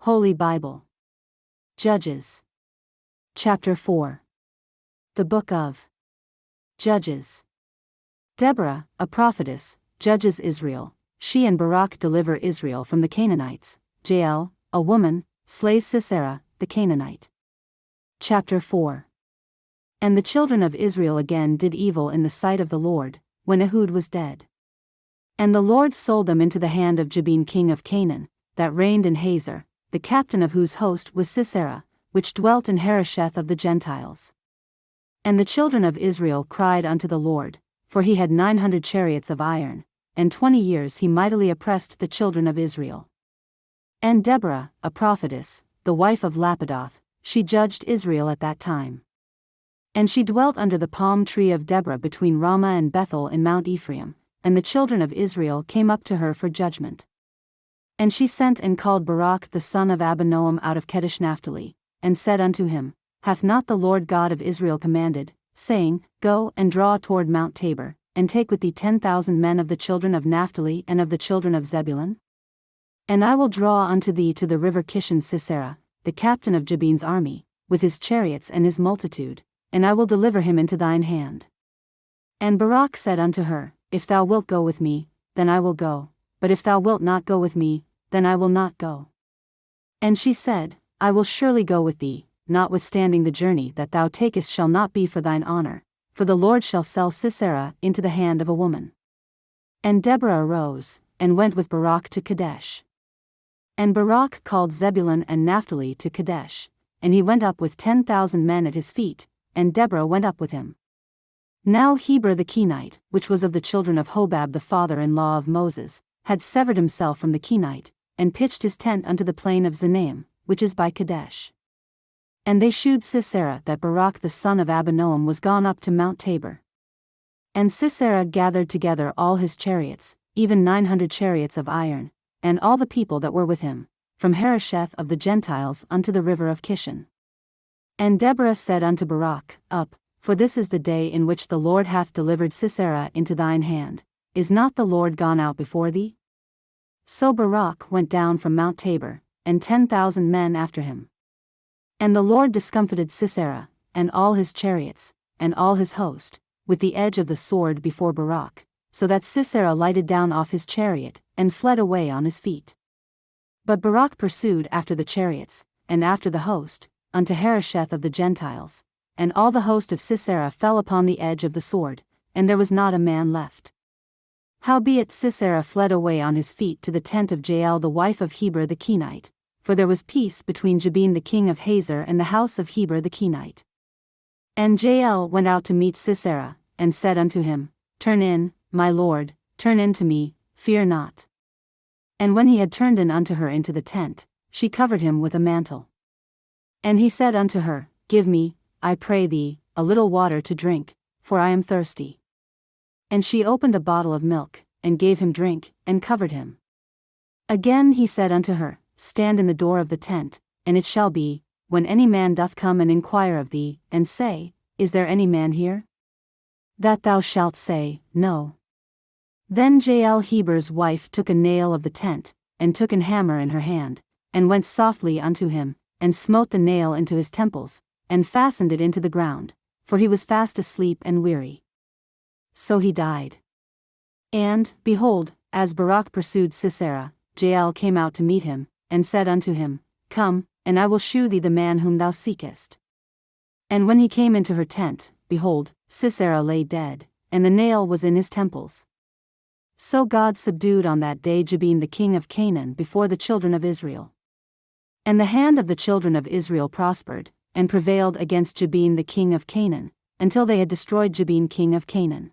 Holy Bible. Judges. Chapter 4. The Book of Judges. Deborah, a prophetess, judges Israel. She and Barak deliver Israel from the Canaanites. Jael, a woman, slays Sisera, the Canaanite. Chapter 4. And the children of Israel again did evil in the sight of the Lord, when Ehud was dead. And the Lord sold them into the hand of Jabin king of Canaan, that reigned in Hazor, the captain of whose host was Sisera, which dwelt in Harosheth of the Gentiles. And the children of Israel cried unto the Lord, for he had 900 chariots of iron, and 20 years he mightily oppressed the children of Israel. And Deborah, a prophetess, the wife of Lapidoth, she judged Israel at that time. And she dwelt under the palm tree of Deborah between Ramah and Bethel in Mount Ephraim, and the children of Israel came up to her for judgment. And she sent and called Barak the son of Abinoam out of Kedesh Naphtali, and said unto him, Hath not the Lord God of Israel commanded, saying, Go and draw toward Mount Tabor, and take with thee 10,000 men of the children of Naphtali and of the children of Zebulun? And I will draw unto thee to the river Kishon Sisera, the captain of Jabin's army, with his chariots and his multitude, and I will deliver him into thine hand. And Barak said unto her, If thou wilt go with me, then I will go, but if thou wilt not go with me, then I will not go. And she said, I will surely go with thee, notwithstanding the journey that thou takest shall not be for thine honor, for the Lord shall sell Sisera into the hand of a woman. And Deborah arose, and went with Barak to Kadesh. And Barak called Zebulun and Naphtali to Kadesh, and he went up with 10,000 men at his feet, and Deborah went up with him. Now Heber the Kenite, which was of the children of Hobab the father-in-law of Moses, had severed himself from the Kenite, and pitched his tent unto the plain of Zanaim, which is by Kadesh. And they shewed Sisera that Barak the son of Abinoam was gone up to Mount Tabor. And Sisera gathered together all his chariots, even 900 chariots of iron, and all the people that were with him, from Harosheth of the Gentiles unto the river of Kishon. And Deborah said unto Barak, Up, for this is the day in which the Lord hath delivered Sisera into thine hand. Is not the Lord gone out before thee? So Barak went down from Mount Tabor, and 10,000 men after him. And the Lord discomfited Sisera, and all his chariots, and all his host, with the edge of the sword before Barak, so that Sisera lighted down off his chariot, and fled away on his feet. But Barak pursued after the chariots, and after the host, unto Harosheth of the Gentiles, and all the host of Sisera fell upon the edge of the sword, and there was not a man left. Howbeit Sisera fled away on his feet to the tent of Jael the wife of Heber the Kenite, for there was peace between Jabin the king of Hazor and the house of Heber the Kenite. And Jael went out to meet Sisera, and said unto him, Turn in, my lord, turn in to me, fear not. And when he had turned in unto her into the tent, she covered him with a mantle. And he said unto her, Give me, I pray thee, a little water to drink, for I am thirsty. And she opened a bottle of milk, and gave him drink, and covered him. Again he said unto her, Stand in the door of the tent, and it shall be, when any man doth come and inquire of thee, and say, Is there any man here? That thou shalt say, No. Then Jael Heber's wife took a nail of the tent, and took an hammer in her hand, and went softly unto him, and smote the nail into his temples, and fastened it into the ground, for he was fast asleep and weary. So he died. And, behold, as Barak pursued Sisera, Jael came out to meet him, and said unto him, Come, and I will shew thee the man whom thou seekest. And when he came into her tent, behold, Sisera lay dead, and the nail was in his temples. So God subdued on that day Jabin the king of Canaan before the children of Israel. And the hand of the children of Israel prospered, and prevailed against Jabin the king of Canaan, until they had destroyed Jabin king of Canaan.